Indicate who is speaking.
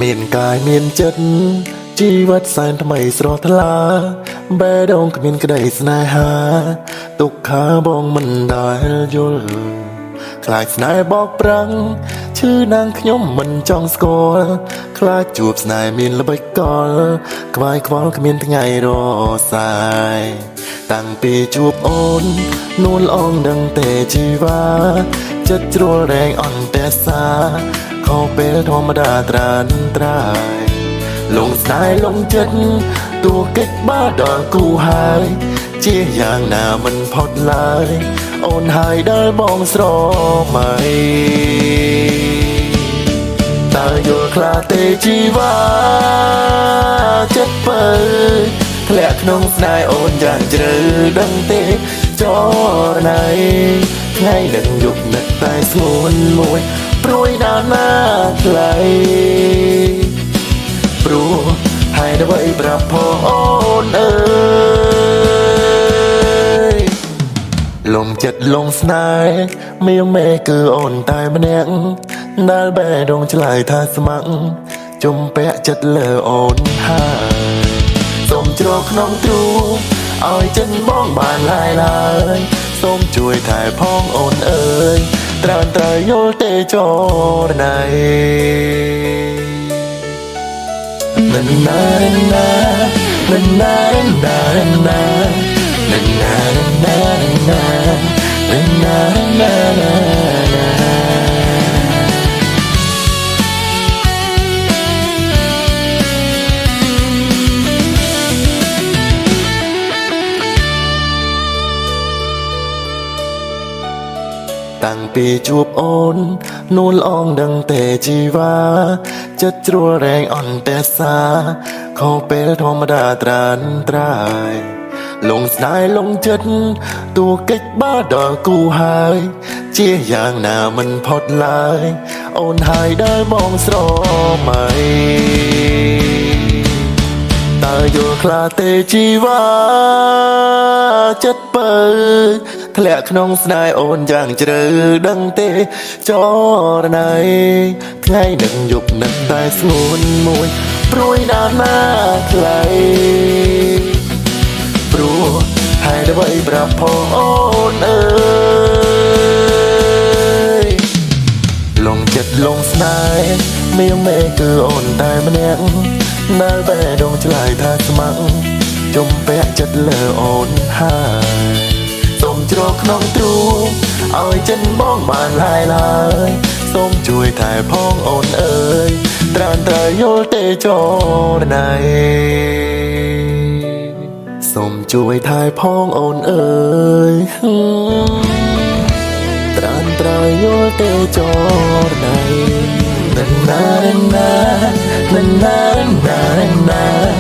Speaker 1: មានកាយមានចិត្តជីវិតសែនថ្មីស្រស់ថ្លាបេះដូងគ្មានក្តីស្នេហាទុក្ខាបងមិនដែលយល់ខ្លាចស្នេហ៍បោកប្រាំងឈឺណាងខ្ញុំមិនចង់ស្គាល់ខ្លាចជួបស្នេហ៍មានល្បិចកលខ្វាយខ្វល់គ្មានថ្ងៃរសាយតាំងពីជួបអូននួនអងដឹងទេជីវ៉ាចិត្តជ្រួលរែងអន្តេសាខុសពេលធម្មតាត្រានត្រាយលងស្នេហ៍លងចិត្តតួកិច្ចបាដល់គូហើយជាយ៉ាងណាមិនផុតឡើយអូនហើយដែលបងស្រមៃតើយល់ខ្លះទេជីវ៉ាចិត្តពើធ្លាក់ក្នុងស្នេហ៍អូនយ៉ាងជ្រៅដឹងទេចរណៃថ្ងៃនឹងយប់នឹកតែស្ងួនមួយព្រួយណាស់ណាខ្លីព្រោះហើយអ្វីប្រាប់ផងអូនអើយលងចិត្តលងស្នេហ៍មៀងមេគឺអូនតែម្នាក់ដែលបេះដូងឆ្លើយថាស្ម័គ្រជំពាក់ចិត្តលើអូនហើយសូមជ្រកក្នុងទ្រូងឲ្យចិត្តបងបានឡាយឡើយសូមជួយថែផងអូនអើយត្រូវត្រូវយល់ទេចរណៃណាណាណាណាណាណាណាណាណាណាណាតាំងពីជួបអូននួនអងដឹងទេជីវ៉ាចិត្តជ្រួលរែងអន្តេសាខុសពេលធម្មតាត្រានត្រាយលងស្នេហ៍លងចិត្តតួកិច្ចបាដល់គូហើយជាយ៉ាងណាមិនផុតឡើយអូនហើយដែលបងស្រមៃតើយល់ខ្លះទេជីវ៉ាចិត្តពើធ្លាក់ក្នុងស្នេហ៍អូនយ៉ាងជ្រៅដឹងទេចរណៃថ្ងៃនឹងយប់នឹកតែស្ងួនមួយព្រួយណាស់ណាខ្លីព្រោះហើយអ្វីប្រាប់ផងអូនអើយលងចិត្តលងស្នេហ៍មៀងមេគឺអូនតែម្នាក់ដែលបេះដូងឆ្លើយថាស្ម័គ្រជំពាក់ចិត្តលើអូនហើយសូមជ្រកក្នុងទ្រូងឲ្យចិត្តបងបានឡាយឡើយសូមជួយថែផងអូនអើយត្រូវត្រូវយល់ទេចរណៃសូមជួយថែផងអូនអើយត្រូវត្រូវយល់ទេចរណៃណាណាណាណាណាណា